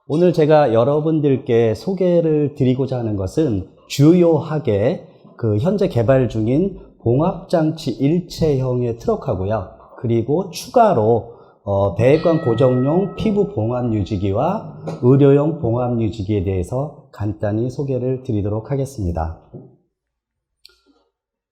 오늘 제가 여러분들께 소개를 드리고자 하는 것은 주요하게 현재 개발 중인 봉합장치 일체형의 트럭하고요. 그리고 추가로 배관 고정용 피부 봉합 유지기와 의료용 봉합 유지기에 대해서 간단히 소개를 드리도록 하겠습니다.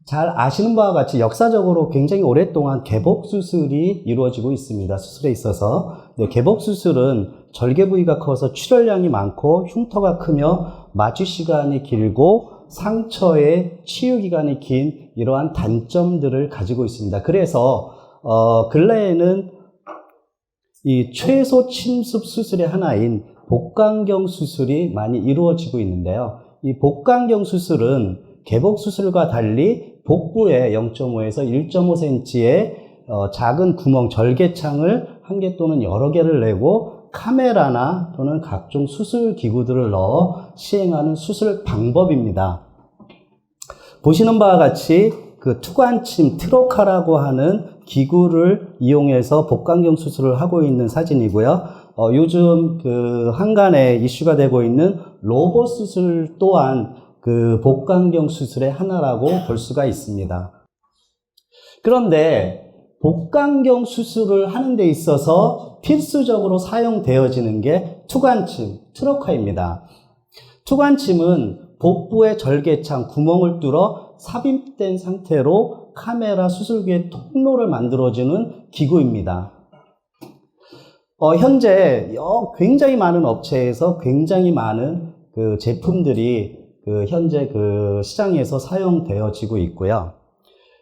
잘 아시는 바와 같이 역사적으로 굉장히 오랫동안 개복 수술이 이루어지고 있습니다. 수술에 있어서. 개복 수술은 절개 부위가 커서 출혈량이 많고 흉터가 크며 마취 시간이 길고 상처의 치유 기간이 긴 이러한 단점들을 가지고 있습니다. 그래서 근래에는 이 최소 침습 수술의 하나인 복강경 수술이 많이 이루어지고 있는데요. 이 복강경 수술은 개복 수술과 달리 복부에 0.5에서 1.5cm의 작은 구멍, 절개창을 한 개 또는 여러 개를 내고 카메라나 또는 각종 수술 기구들을 넣어 시행하는 수술 방법입니다. 보시는 바와 같이 투관침 트로카라고 하는 기구를 이용해서 복강경 수술을 하고 있는 사진이고요. 요즘 한간에 이슈가 되고 있는 로봇 수술 또한 복강경 수술의 하나라고 볼 수가 있습니다. 그런데 복강경 수술을 하는 데 있어서 필수적으로 사용되어지는 게 투관침, 트로카입니다. 투관침은 복부의 절개창, 구멍을 뚫어 삽입된 상태로 카메라 수술기의 통로를 만들어주는 기구입니다. 현재 굉장히 많은 업체에서 굉장히 많은 제품들이 현재 시장에서 사용되어지고 있고요.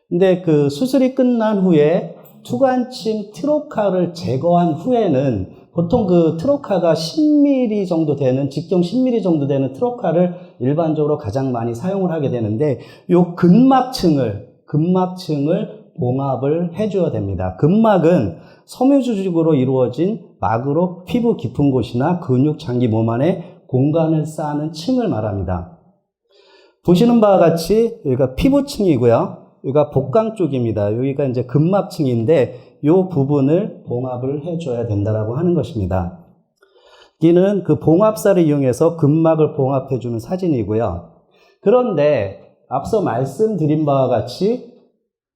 근데 수술이 끝난 후에 투관침 트로카를 제거한 후에는 보통 트로카가 10mm 정도 되는, 직경 10mm 정도 되는 트로카를 일반적으로 가장 많이 사용을 하게 되는데, 요 근막층을 봉합을 해줘야 됩니다. 근막은 섬유조직으로 이루어진 막으로 피부 깊은 곳이나 근육, 장기, 몸 안에 공간을 쌓는 층을 말합니다. 보시는 바와 같이 여기가 피부층이고요. 여기가 복강 쪽입니다. 여기가 이제 근막층인데 이 부분을 봉합을 해줘야 된다라고 하는 것입니다. 여기는 봉합사를 이용해서 근막을 봉합해주는 사진이고요. 그런데 앞서 말씀드린 바와 같이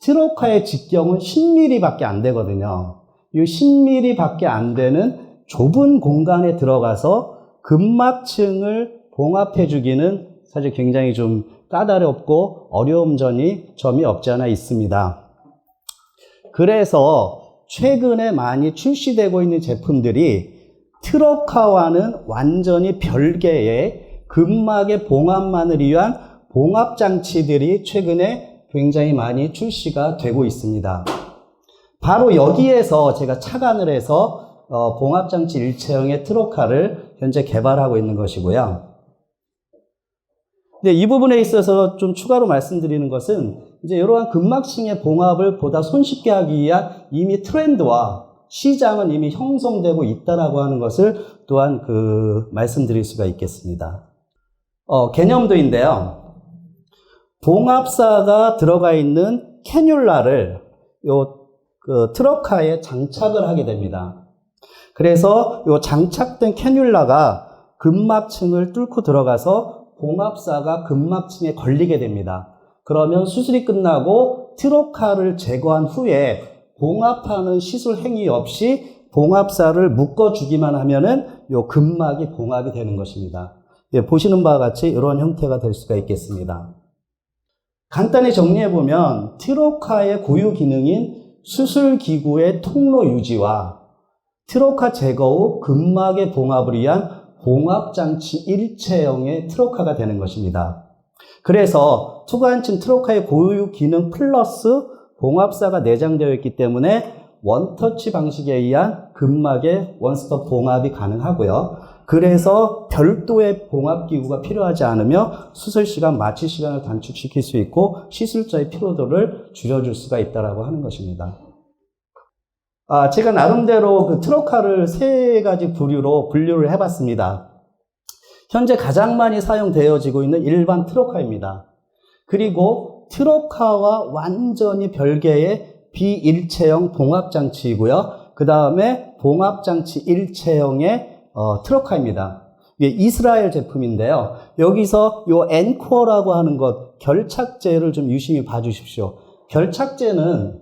트로카의 직경은 10mm 밖에 안 되거든요. 이 10mm 밖에 안 되는 좁은 공간에 들어가서 근막층을 봉합해주기는 사실 굉장히 좀 까다롭고 어려운 점이 없지 않아 있습니다. 그래서 최근에 많이 출시되고 있는 제품들이 트로카와는 완전히 별개의 근막의 봉합만을 위한 봉합장치들이 최근에 굉장히 많이 출시가 되고 있습니다. 바로 여기에서 제가 착안을 해서 봉합장치 일체형의 트로카를 현재 개발하고 있는 것이고요. 근데 이 부분에 있어서 좀 추가로 말씀드리는 것은 이제 이러한 근막층의 봉합을 보다 손쉽게 하기 위한 이미 트렌드와 시장은 이미 형성되고 있다라고 하는 것을 또한 말씀드릴 수가 있겠습니다. 개념도인데요. 봉합사가 들어가 있는 캐뉼라를 트로카에 장착을 하게 됩니다. 그래서 이 장착된 캐뉼라가 근막층을 뚫고 들어가서 봉합사가 근막층에 걸리게 됩니다. 그러면 수술이 끝나고 트로카를 제거한 후에 봉합하는 시술 행위 없이 봉합사를 묶어주기만 하면은 요 근막이 봉합이 되는 것입니다. 보시는 바와 같이 이런 형태가 될 수가 있겠습니다. 간단히 정리해보면 트로카의 고유 기능인 수술기구의 통로 유지와 트로카 제거 후 근막의 봉합을 위한 봉합장치 일체형의 트로카가 되는 것입니다. 그래서 투관침 트로카의 고유 기능 플러스 봉합사가 내장되어 있기 때문에 원터치 방식에 의한 근막의 원스톱 봉합이 가능하고요. 그래서 별도의 봉합기구가 필요하지 않으며 수술시간, 마취 시간을 단축시킬 수 있고 시술자의 피로도를 줄여줄 수가 있다고 하는 것입니다. 제가 나름대로 트로카를 세 가지 부류로 분류를 해봤습니다. 현재 가장 많이 사용되어지고 있는 일반 트로카입니다. 그리고 트로카와 완전히 별개의 비일체형 봉합장치이고요. 그 다음에 봉합장치 일체형의 트로카입니다. 이게 이스라엘 제품인데요. 여기서 요 엔코어라고 하는 것, 결착제를 좀 유심히 봐주십시오. 결착제는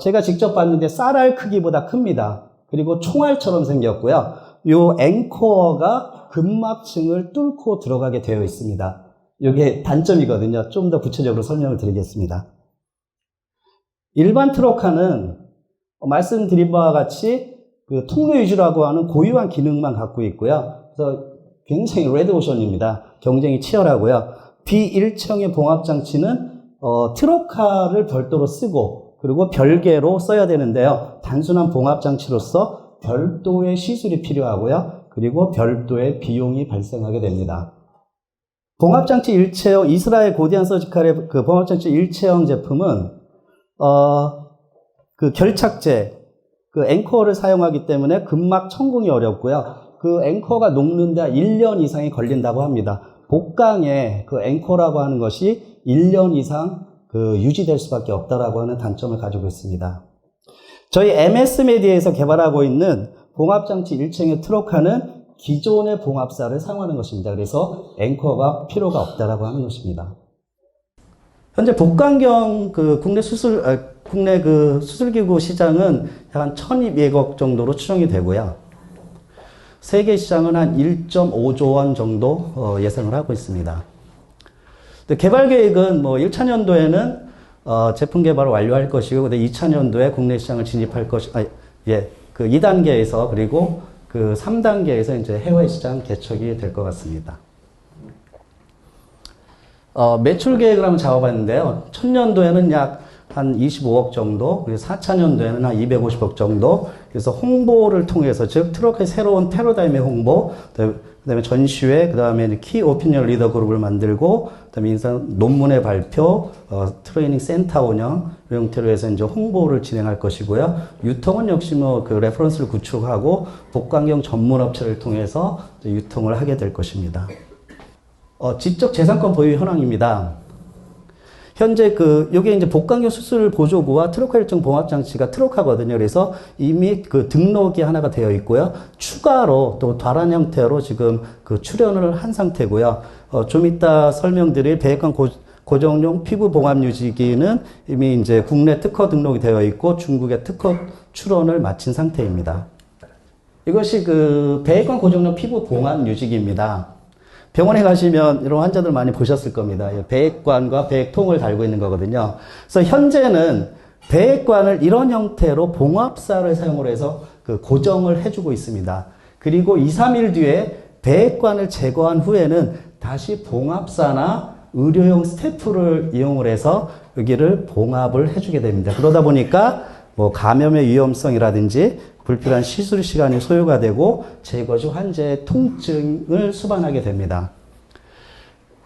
제가 직접 봤는데 쌀알 크기보다 큽니다. 그리고 총알처럼 생겼고요. 요 엔코어가 근막층을 뚫고 들어가게 되어 있습니다. 이게 단점이거든요. 좀 더 구체적으로 설명을 드리겠습니다. 일반 트로카는 말씀드린 바와 같이 그 통로 유지라고 하는 고유한 기능만 갖고 있고요. 그래서 굉장히 레드오션입니다. 경쟁이 치열하고요. B1층의 봉합장치는 트로카를 별도로 쓰고 그리고 별개로 써야 되는데요. 단순한 봉합장치로서 별도의 시술이 필요하고요. 그리고 별도의 비용이 발생하게 됩니다. 봉합장치 일체형, 이스라엘 고디안 서지칼의 그 봉합장치 일체형 제품은 그 결착제, 그 앵커를 사용하기 때문에 근막 천궁이 어렵고요. 그 앵커가 녹는데 1년 이상이 걸린다고 합니다. 복강에 그 앵커라고 하는 것이 1년 이상 그 유지될 수밖에 없다라고 하는 단점을 가지고 있습니다. 저희 MS 메디에서 개발하고 있는 봉합장치 일체형의 트로카는 기존의 봉합사를 사용하는 것입니다. 그래서 앵커가 필요가 없다라고 하는 것입니다. 현재 복강경 그 국내 그 수술기구 시장은 한 1,200억 정도로 추정이 되고요. 세계 시장은 한 1.5조 원 정도 예상을 하고 있습니다. 개발 계획은 뭐 1차년도에는 제품 개발을 완료할 것이고, 2차년도에 국내 시장을 진입할 그 2단계에서 그리고 그 3단계에서 이제 해외 시장 개척이 될 것 같습니다. 매출 계획을 한번 잡아봤는데요. 1000년도에는 약 한 25억 정도, 그리고 4차년도에는 한 250억 정도. 그래서 홍보를 통해서, 즉 트로카의 새로운 패러다임의 홍보, 그다음에 전시회, 그다음에 키 오피니언 리더 그룹을 만들고, 그다음에 논문의 발표, 트레이닝 센터 운영 이런 형태로 해서 이제 홍보를 진행할 것이고요. 유통은 역시 뭐 그 레퍼런스를 구축하고 복강경 전문 업체를 통해서 유통을 하게 될 것입니다. 지적 재산권 보유 현황입니다. 현재 요게 이제 복강경 수술 보조구와 트로카 일정 봉합장치가 트로카거든요. 그래서 이미 그 등록이 하나가 되어 있고요. 추가로 또 다른 형태로 지금 그 출연을 한 상태고요. 좀 이따 설명드릴 배액관 고정용 피부 봉합 유지기는 이미 이제 국내 특허 등록이 되어 있고 중국의 특허 출원을 마친 상태입니다. 이것이 그 배액관 고정용 피부 봉합 유지기입니다. 병원에 가시면 이런 환자들 많이 보셨을 겁니다. 배액관과 배액통을 달고 있는 거거든요. 그래서 현재는 배액관을 이런 형태로 봉합사를 사용을 해서 그 고정을 해주고 있습니다. 그리고 2, 3일 뒤에 배액관을 제거한 후에는 다시 봉합사나 의료용 스테프를 이용을 해서 여기를 봉합을 해주게 됩니다. 그러다 보니까 뭐 감염의 위험성이라든지 불필요한 시술 시간이 소요가 되고 제거 시 환자의 통증을 수반하게 됩니다.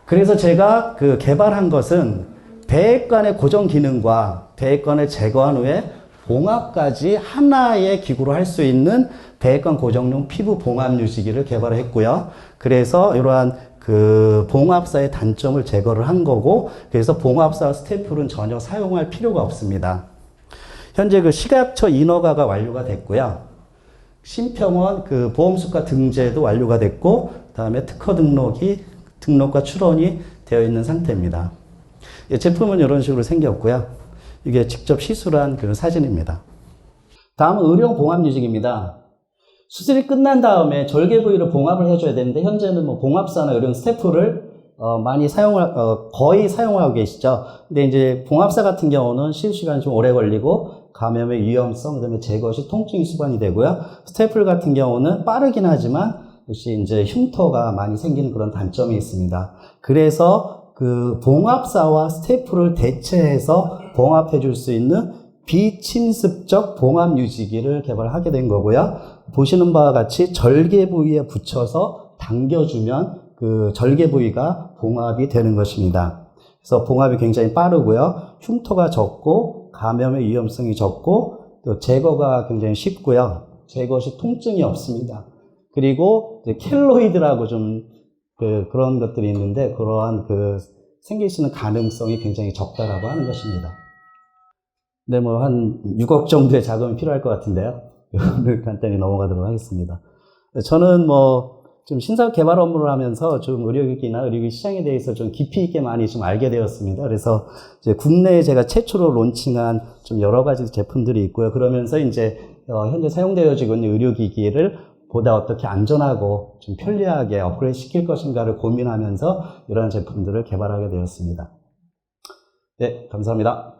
그래서 제가 그 개발한 것은 배액관의 고정 기능과 배액관을 제거한 후에 봉합까지 하나의 기구로 할 수 있는 배액관 고정용 피부 봉합 유지기를 개발했고요. 그래서 이러한 그 봉합사의 단점을 제거를 한 거고, 그래서 봉합사 스태플은 전혀 사용할 필요가 없습니다. 현재 그 식약처 인허가가 완료가 됐고요. 심평원 그 보험수가 등재도 완료가 됐고, 다음에 특허 등록과 출원이 되어 있는 상태입니다. 제품은 이런 식으로 생겼고요. 이게 직접 시술한 그 사진입니다. 다음은 의료용 봉합 유지기입니다. 수술이 끝난 다음에 절개 부위를 봉합을 해줘야 되는데, 현재는 뭐 봉합사나 의료용 스태프를 많이 거의 사용하고 계시죠. 근데 이제 봉합사 같은 경우는 시술 시간이 좀 오래 걸리고 감염의 위험성, 그다음에 제거 시 통증이 수반이 되고요. 스테이플 같은 경우는 빠르긴 하지만 역시 이제 흉터가 많이 생기는 그런 단점이 있습니다. 그래서 그 봉합사와 스테이플을 대체해서 봉합해 줄 수 있는 비침습적 봉합 유지기를 개발하게 된 거고요. 보시는 바와 같이 절개 부위에 붙여서 당겨주면 그 절개 부위가 봉합이 되는 것입니다. 그래서 봉합이 굉장히 빠르고요. 흉터가 적고 감염의 위험성이 적고 또 제거가 굉장히 쉽고요. 제거 시 통증이 없습니다. 그리고 켈로이드라고 좀 그런 것들이 있는데 그러한 그 생길 수 있는 가능성이 굉장히 적다라고 하는 것입니다. 네, 뭐 한 6억 정도의 자금이 필요할 것 같은데요. 오늘 간단히 넘어가도록 하겠습니다. 저는 뭐 좀 신사업 개발 업무를 하면서 좀 의료기기나 의료기기 시장에 대해서 좀 깊이 있게 많이 좀 알게 되었습니다. 그래서 이제 국내에 제가 최초로 론칭한 좀 여러 가지 제품들이 있고요. 그러면서 이제 현재 사용되어지고 있는 의료기기를 보다 어떻게 안전하고 좀 편리하게 업그레이드 시킬 것인가를 고민하면서 이러한 제품들을 개발하게 되었습니다. 네, 감사합니다.